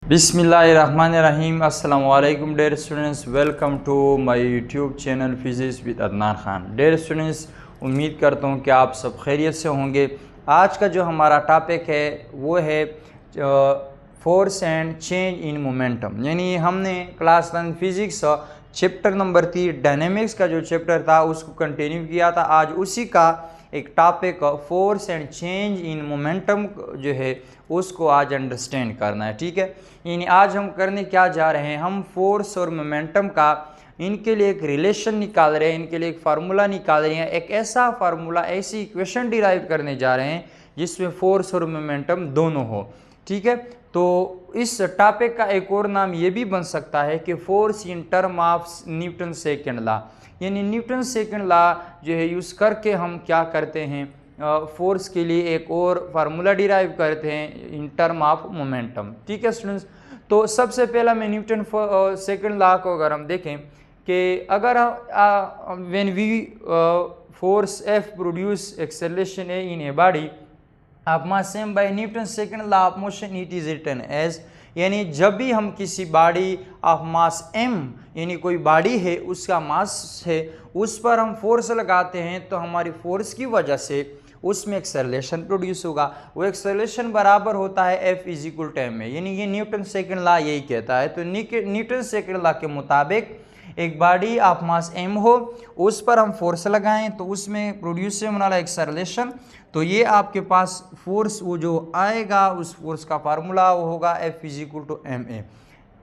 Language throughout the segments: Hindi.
बिस्मिल्लाहिर्रहमानिर्रहीम। अस्सलाम वालेकुम dear students, welcome to my YouTube channel physics with Adnan Khan. Dear students, उम्मीद करता हूँ कि आप सब खैरियत से होंगे। आज का जो हमारा टॉपिक है वो है force and change in momentum. यानी हमने class 10 physics chapter number 3 dynamics का जो चैप्टर था उसको कंटिन्यू किया था। आज उसी का एक topic force and change in momentum जो है उसको आज अंडरस्टैंड करना है। ठीक है, यानी आज हम करने क्या जा रहे हैं, हम फोर्स और मोमेंटम का इनके लिए एक रिलेशन निकाल रहे हैं, इनके लिए एक फार्मूला निकाल रहे हैं। एक ऐसा फार्मूला, ऐसी इक्वेशन डिराइव करने जा रहे हैं जिसमें फोर्स और मोमेंटम दोनों हो। ठीक है, तो इस टॉपिक का एक और नाम ये भी बन सकता है कि force in term of Newton second law. यानी न्यूटन सेकंड लॉ जो है यूज़ करके हम क्या करते हैं, फोर्स के लिए एक और फार्मूला डिराइव करते हैं इन टर्म ऑफ मोमेंटम। ठीक है स्टूडेंट्स, तो सबसे पहला मैं न्यूटन सेकंड लॉ को अगर हम देखें कि अगर when we force f produce acceleration a in a body of mass m by Newton second law of motion it is written as. यानी जब भी हम किसी बॉडी ऑफ मास m, यानी कोई बॉडी है उसका मास है, उस पर हम फोर्स लगाते हैं तो हमारी फोर्स की वजह से उसमें एक्सेलरेशन प्रोड्यूस होगा। वो एक्सेलरेशन बराबर होता है F is equal to m में। यानी ये न्यूटन सेकंड लॉ यही कहता है। तो न्यूटन सेकंड लॉ के मुताबिक एक बॉडी ऑफ मास m हो, उस पर हम फोर्स लगाएं तो उसमें प्रोड्यूस होने वाला एक्सेलरेशन, तो ये आपके पास फोर्स वो जो आएगा उस फोर्स का फार्मूला वो होगा F is equal to ma।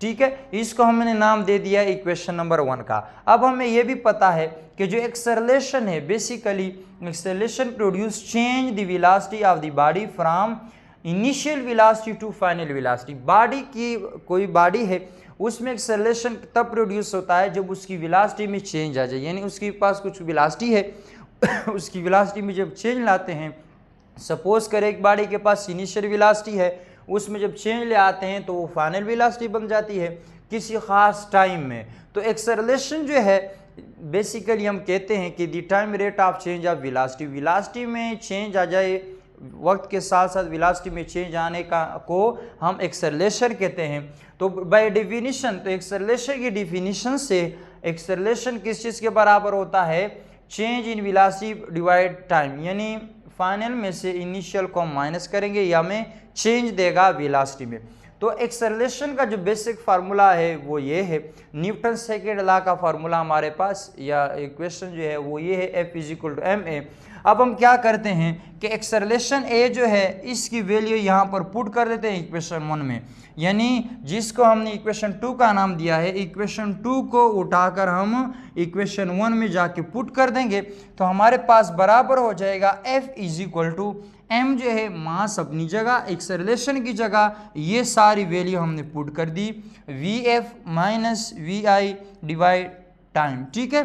ठीक है, इसको हमने नाम दे दिया इक्वेशन नंबर 1 का। अब हमें यह भी पता है कि जो एक्सेलरेशन है, basically acceleration produce change the velocity of the body from initial velocity to final velocity. Body की कोई बॉडी है उसमें एक्सेलरेशन तब प्रोड्यूस होता है जब उसकी वेलोसिटी में चेंज आ जाए। यानी उसके पास कुछ वेलोसिटी है उसकी वेलोसिटी में जब चेंज लाते हैं, सपोज करें एक बॉडी के पास इनिशियल वेलोसिटी है, उसमें जब चेंज ले आते हैं तो वो फाइनल वेलोसिटी बन जाती है किसी खास टाइम में। तो एक्सेलरेशन जो है बेसिकली हम कहते हैं कि the time rate of change of velocity, velocity में चेंज आ जाए, वक्त के साथ साथ वेलोसिटी में चेंज आने का को हम एक्सेलरेशन कहते हैं। तो बाय डेफिनेशन, तो एक्सेलरेशन की डेफिनेशन से एक्सेलरेशन किस चीज़ के बराबर होता है, change in velocity divide time. यानी फाइनल में से इनिशियल को हम माइनस करेंगे या हमें चेंज देगा वेलोसिटी में। तो एक्सेलरेशन का जो बेसिक फार्मूला है वो ये है, न्यूटन सेकंड लॉ का फार्मूला हमारे पास या इक्वेशन जो है वो ये है F is equal to ma। अब हम क्या करते हैं कि एक्सेलरेशन a जो है इसकी वैल्यू यहाँ पर पुट कर देते हैं इक्वेशन 1 में। यानी जिसको हमने इक्वेशन 2 का नाम दिया है, इक्वेशन 2 को उठाकर हम इक्वेशन 1 में जाके पुट कर देंगे तो हमारे पास बराबर हो जाएगा F is equal to m जो है मास अपनी जगह, एक्सेलरेशन की जगह ये सारी वैल्यू हमने पुट कर दी, Vf minus Vi divide time. ठीक है,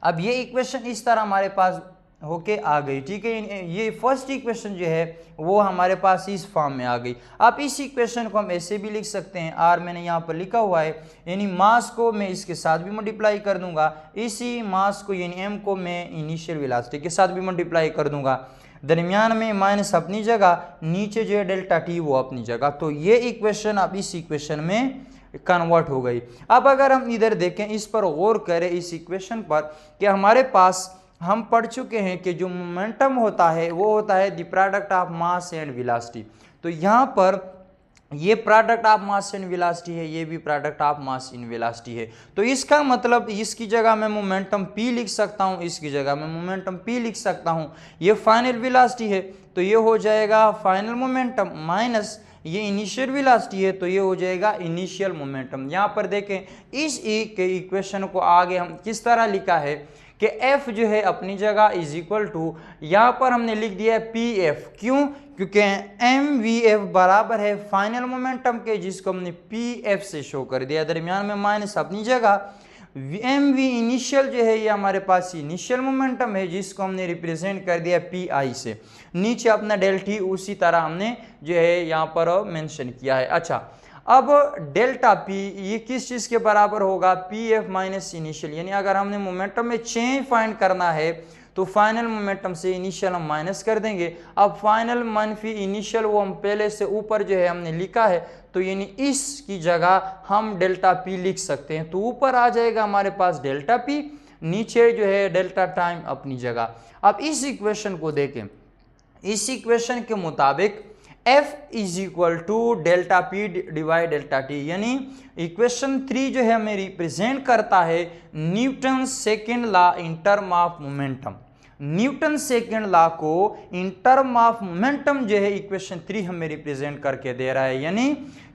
अब ये इक्वेशन इस तरह हमारे पास होके आ गई। ठीक है, ये फर्स्ट इक्वेशन जो है वो हमारे पास इस फॉर्म में आ गई। आप इस इक्वेशन को हम ऐसे भी लिख सकते हैं, आर मैंने यहाँ पर लिखा हुआ है, यानी मास को मैं इसके साथ भी मल्टीप्लाई कर दूंगा, इसी मास को यानी m को मैं इनिशियल वेलोसिटी के साथ भी मल्टीप्लाई कर दूंगा, दरमियान में माइनस अपनी जगह, नीचे जो है डेल्टा टी वो अपनी जगह। तो ये इक्वेशन अब इस इक्वेशन में कन्वर्ट हो गई। अब अगर हम इधर देखें, इस पर गौर करें इस इक्वेशन पर कि हमारे पास हम पढ़ चुके हैं कि जो मोमेंटम होता है वो होता है the product of mass and velocity. तो यहाँ पर ये product of mass and velocity है, ये भी product of mass in velocity है। तो इसका मतलब इसकी जगह मैं मोमेंटम p लिख सकता हूँ, इसकी जगह मैं मोमेंटम p लिख सकता हूँ। ये फाइनल वेलोसिटी है तो ये हो जाएगा फाइनल मोमेंटम, माइनस ये इनिशियल वेलोसिटी है तो ये हो जाएगा इनिशियल मोमेंटम। यहाँ पर देखें इस के इक्वेशन को आगे हम किस तरह लिखा है कि F जो है अपनी जगह इज इक्वल टू, यहाँ पर हमने लिख दिया है PF। क्यों? क्योंकि mvf बराबर है फाइनल मोमेंटम के, जिसको हमने PF से शो कर दिया, दरमियान में माइनस अपनी जगह, mv इनिशियल जो है ये हमारे पास इनिशियल मोमेंटम है जिसको हमने रिप्रेजेंट कर दिया PI से, नीचे अपना डेल टी उसी तरह हमने जो है यहाँ पर मेंशन किया है। अच्छा, अब डेल्टा पी ये किस चीज़ के बराबर होगा, पी एफ माइनस इनिशियल। यानी अगर हमने मोमेंटम में चेंज फाइंड करना है तो फाइनल मोमेंटम से इनिशियल हम माइनस कर देंगे। अब फाइनल मनफी इनिशियल वो हम पहले से ऊपर जो है हमने लिखा है, तो यानी इसकी जगह हम डेल्टा पी लिख सकते हैं। तो ऊपर आ जाएगा हमारे पास डेल्टा पी, नीचे जो है डेल्टा टाइम अपनी जगह। अब इस इक्वेशन को देखें, इस इक्वेशन के मुताबिक F is equal to delta p divide delta t, यानी इक्वेशन 3 जो है हमें रिप्रेजेंट करता है Newton second law in term of momentum. Newton second law को इन टर्म ऑफ मोमेंटम जो है इक्वेशन 3 हमें रिप्रेजेंट करके दे रहा है। यानी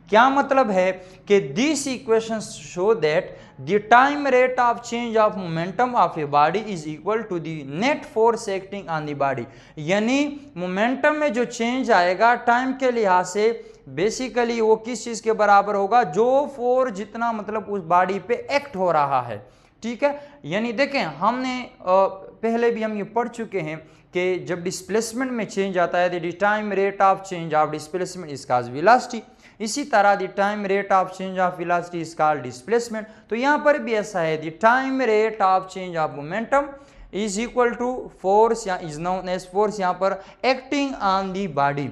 क्या मतलब है कि this equation show that the time rate of change of momentum of a body is equal to the net force acting on the body. यानी मोमेंटम में जो चेंज आएगा टाइम के लिहाज से बेसिकली वो किस चीज के बराबर होगा, जो फोर्स जितना मतलब उस बॉडी पे एक्ट हो रहा है। ठीक है, यानी देखें हमने पहले भी हम ये पढ़ चुके हैं कि जब डिस्प्लेसमेंट में चेंज आता है the time rate of change of displacement is called velocity. इसी तरह the time rate of change of velocity is called displacement. तो यहाँ पर भी ऐसा है, the time rate of change of momentum is equal to force या इज नोन एज फोर्स यहाँ पर एक्टिंग ऑन दी बॉडी।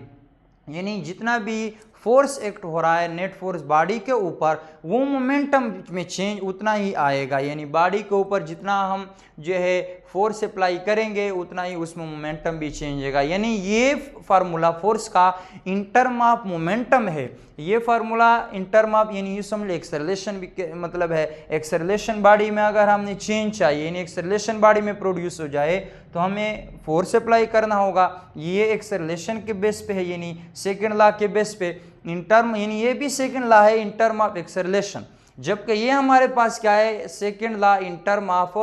यानी जितना भी फोर्स एक्ट हो रहा है नेट फोर्स बॉडी के ऊपर, वो मोमेंटम में चेंज उतना ही आएगा। यानी बॉडी के ऊपर जितना हम जो है फोर्स अप्लाई करेंगे उतना ही उसमें मोमेंटम भी चेंज होगा। यानी ये फार्मूला फोर्स का इन टर्म ऑफ मोमेंटम है। ये फार्मूला इन टर्म ऑफ यानी समझ लो एक्सेलरेशन भी मतलब है, एक्सेलरेशन बॉडी में अगर हमने चेंज चाहिए यानी एक्सेलरेशन बॉडी में प्रोड्यूस हो जाए तो हमें फोर्स अप्लाई करना होगा। ये एक्सेलरेशन के बेस पे है, यानी सेकेंड लॉ के बेस पे इन टर्म, यानी ये भी सेकेंड लॉ है इन टर्म ऑफ एक्सेलरेशन, जबकि ये हमारे पास क्या है second law in term of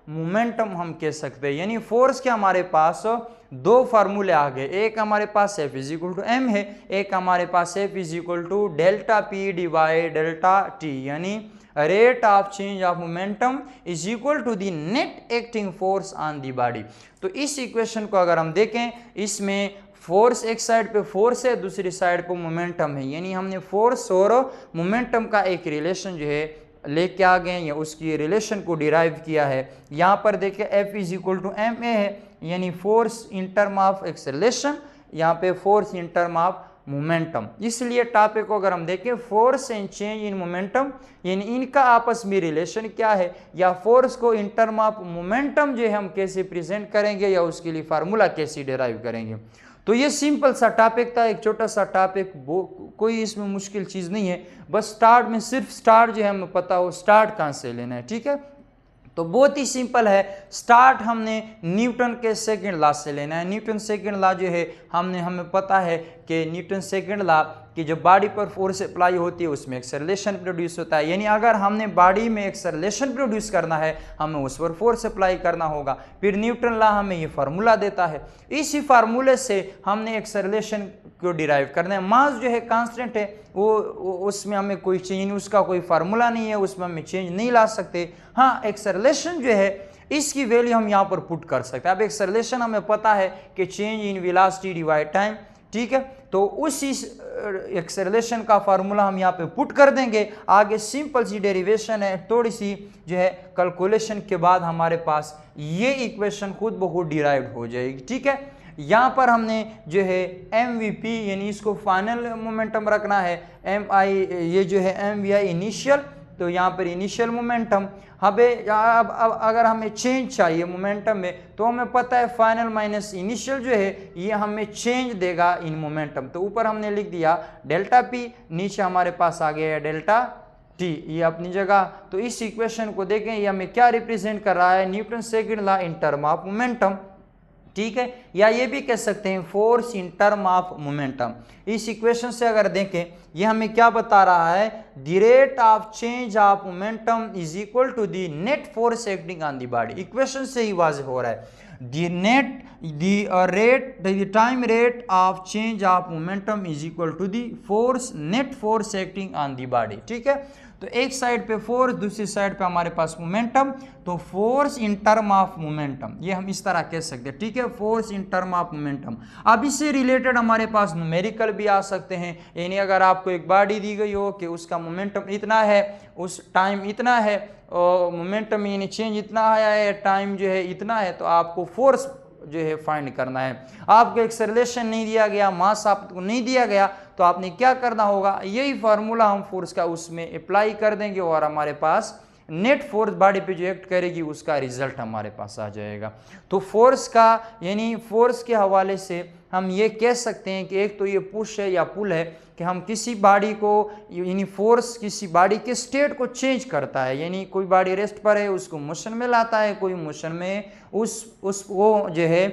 momentum हम कह सकते हैं। यानी फोर्स के हमारे पास दो फार्मूले आ गए, एक हमारे पास F is equal to m है, एक हमारे पास F is equal to delta p divide delta t. यानी rate of change of momentum is equal to the net acting force on the body. तो इस इक्वेशन को अगर हम देखें, इसमें फोर्स एक साइड पे फोर्स है, दूसरी साइड पे मोमेंटम है। यानी हमने फोर्स और मोमेंटम का एक रिलेशन जो है लेके आ गए या उसकी रिलेशन को डिराइव किया है। यहाँ पर देखिए F is equal to m a है, यानी force in term of acceleration, यहाँ पे force in term of momentum. इसलिए टॉपिक को अगर हम देखें force and change in momentum, यानी इनका आपस में रिलेशन क्या है, या फोर्स को इन टर्म ऑफ मोमेंटम जो है हम कैसे प्रेजेंट करेंगे या उसके लिए फार्मूला कैसे डिराइव करेंगे। तो ये सिंपल सा टॉपिक था, एक छोटा सा टॉपिक, कोई इसमें मुश्किल चीज़ नहीं है। बस स्टार्ट में सिर्फ स्टार्ट जो है हमें पता हो स्टार्ट कहाँ से लेना है। ठीक है, तो बहुत ही सिंपल है। स्टार्ट हमने न्यूटन के सेकंड लॉ से लेना है। न्यूटन सेकंड लॉ जो है हमें पता है कि न्यूटन सेकंड लॉ कि जब बॉडी पर फोर्स अप्लाई होती है उसमें एक्सेलरेशन प्रोड्यूस होता है। यानी अगर हमने बॉडी में एक्सेलरेशन प्रोड्यूस करना है हमें उस पर फोर्स अप्लाई करना होगा। फिर न्यूटन लॉ हमें ये फार्मूला देता है, इसी फार्मूले से हमने एक्सेलरेशन को डिराइव करना है। मास जो है कांस्टेंट है, वो उसमें हमें कोई चेंज, उसका कोई फार्मूला नहीं है, उसमें हमें चेंज नहीं ला सकते। हाँ, एक्सेलरेशन जो है इसकी वैल्यू हम यहाँ पर पुट कर सकते हैं। अब एक्सेलरेशन हमें पता है कि change in velocity divide time. ठीक है, तो उसी एक्सेलरेशन का फार्मूला हम यहाँ पे पुट कर देंगे। आगे सिंपल सी डेरिवेशन है, थोड़ी सी जो है कैलकुलेशन के बाद हमारे पास ये इक्वेशन खुद ब खुद डिराइव हो जाएगी। ठीक है, यहाँ पर हमने जो है MVP यानी इसको फाइनल मोमेंटम रखना है, MI ये जो है MVI इनिशियल, तो यहाँ पर इनिशियल मोमेंटम। अब अगर हमें चेंज चाहिए मोमेंटम में तो हमें पता है फाइनल माइनस इनिशियल जो है ये हमें चेंज देगा इन मोमेंटम। तो ऊपर हमने लिख दिया डेल्टा P, नीचे हमारे पास आ गया है डेल्टा T, ये अपनी जगह। तो इस इक्वेशन को देखें ये हमें क्या रिप्रेजेंट कर रहा है, Newton second law in term of momentum. ठीक है, या ये भी कह सकते हैं force in term of momentum. इस इक्वेशन से अगर देखें ये हमें क्या बता रहा है, the rate of change of momentum is equal to the net force acting on the body. Equation से ही वाज़ेह हो रहा है the time rate of change of momentum is equal to the force net force acting on the body। ठीक है, तो एक साइड पे फोर्स, दूसरी साइड पे हमारे पास मोमेंटम, तो force in term of momentum, ये हम इस तरह कह सकते हैं, ठीक है, force in term of momentum. अब इससे रिलेटेड हमारे पास न्यूमेरिकल भी आ सकते हैं, यानी अगर आपको एक बॉडी दी गई हो कि उसका मोमेंटम इतना है, उस टाइम इतना है, और मोमेंटम यानी चेंज इतना आया है, टाइम जो है इतना है, तो आपको फोर्स जो है फाइंड करना है। आपको एक्सेलरेशन नहीं दिया गया, मास आपको नहीं दिया गया, तो आपने क्या करना होगा, यही फार्मूला हम फोर्स का उसमें अप्लाई कर देंगे और हमारे पास नेट फोर्स बॉडी पे जो एक्ट करेगी उसका रिजल्ट हमारे पास आ जाएगा। तो फोर्स का यानी फोर्स के हवाले से हम ये कह सकते हैं कि एक तो ये पुश है या पुल है कि हम किसी बॉडी को यानी फोर्स किसी बॉडी के स्टेट को चेंज करता है, यानी कोई बॉडी रेस्ट पर है उसको मोशन में लाता है, कोई मोशन में वो जो है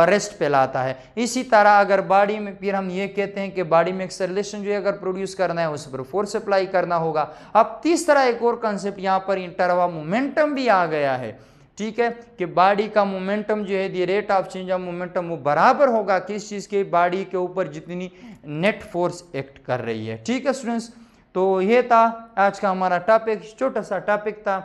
रेस्ट पे लाता है। इसी तरह अगर बॉडी में फिर हम ये कहते हैं कि बॉडी में एक्सेलरेशन जो है अगर प्रोड्यूस करना है उस पर फोर्स अप्लाई करना होगा। अब तीसरा एक और कंसेप्ट यहाँ पर इंटरवा मोमेंटम भी आ गया है, ठीक है, कि बॉडी का मोमेंटम जो है the rate of change of momentum वो बराबर होगा किस चीज़ के, बॉडी के ऊपर जितनी नेट फोर्स एक्ट कर रही है। ठीक है स्टूडेंट्स, तो ये था आज का हमारा टॉपिक, छोटा सा टॉपिक था।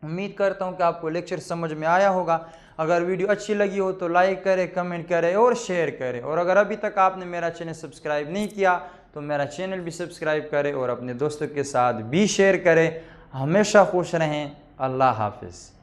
उम्मीद करता हूँ कि आपको लेक्चर समझ में आया होगा। अगर वीडियो अच्छी लगी हो तो लाइक करें, कमेंट करें और शेयर करें, और अगर अभी तक आपने मेरा चैनल सब्सक्राइब नहीं किया तो मेरा चैनल भी सब्सक्राइब करें और अपने दोस्तों के साथ भी शेयर करें। हमेशा खुश रहें। अल्लाह हाफिज़।